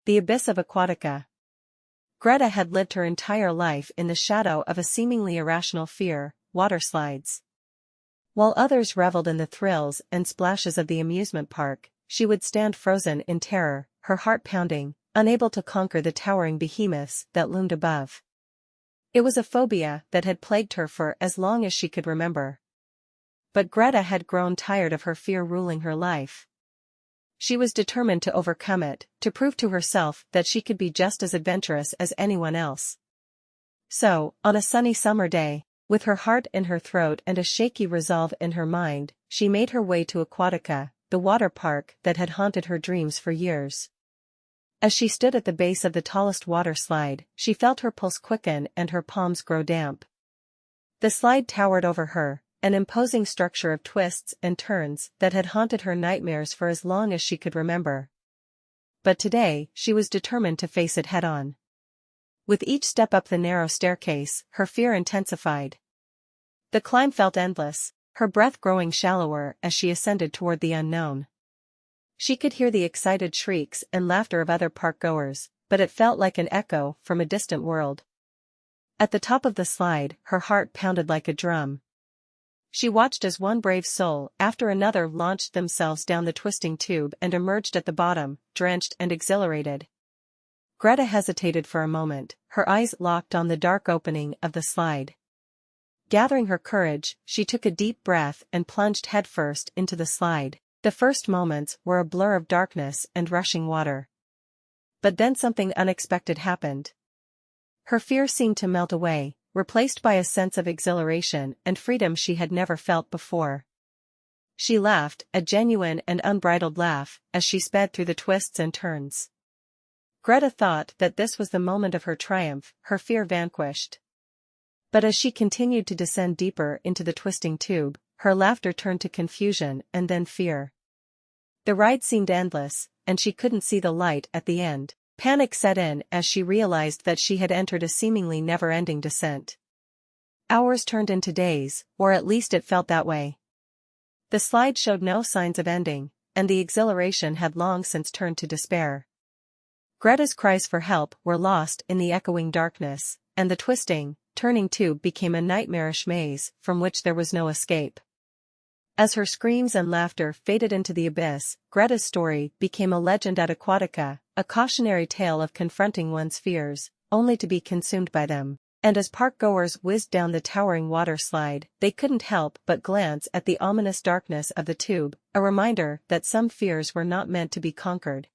The Abyss of Aquatica. Greta had lived her entire life in the shadow of a seemingly irrational fear: water slides. While others reveled in the thrills and splashes of the amusement park, she would stand frozen in terror, her heart pounding, unable to conquer the towering behemoths that loomed above. It was a phobia that had plagued her for as long as she could remember. But Greta had grown tired of her fear ruling her life. She was determined to overcome it, to prove to herself that she could be just as adventurous as anyone else. So, on a sunny summer day, with her heart in her throat and a shaky resolve in her mind, she made her way to Aquatica, the water park that had haunted her dreams for years. As she stood at the base of the tallest water slide, she felt her pulse quicken and her palms grow damp. The slide towered over her, an imposing structure of twists and turns that had haunted her nightmares for as long as she could remember. But today, she was determined to face it head-on. With each step up the narrow staircase, her fear intensified. The climb felt endless, her breath growing shallower as she ascended toward the unknown. She could hear the excited shrieks and laughter of other park-goers, but it felt like an echo from a distant world. At the top of the slide, her heart pounded like a drum. She watched as one brave soul after another launched themselves down the twisting tube and emerged at the bottom, drenched and exhilarated. Greta hesitated for a moment, her eyes locked on the dark opening of the slide. Gathering her courage, she took a deep breath and plunged headfirst into the slide. The first moments were a blur of darkness and rushing water. But then something unexpected happened. Her fear seemed to melt away, replaced by a sense of exhilaration and freedom she had never felt before. She laughed, a genuine and unbridled laugh, as she sped through the twists and turns. Greta thought that this was the moment of her triumph, her fear vanquished. But as she continued to descend deeper into the twisting tube, her laughter turned to confusion and then fear. The ride seemed endless, and she couldn't see the light at the end. Panic set in as she realized that she had entered a seemingly never-ending descent. Hours turned into days, or at least it felt that way. The slide showed no signs of ending, and the exhilaration had long since turned to despair. Greta's cries for help were lost in the echoing darkness, and the twisting, turning tube became a nightmarish maze from which there was no escape. As her screams and laughter faded into the abyss, Greta's story became a legend at Aquatica, a cautionary tale of confronting one's fears, only to be consumed by them. And as park-goers whizzed down the towering water slide, they couldn't help but glance at the ominous darkness of the tube, a reminder that some fears were not meant to be conquered.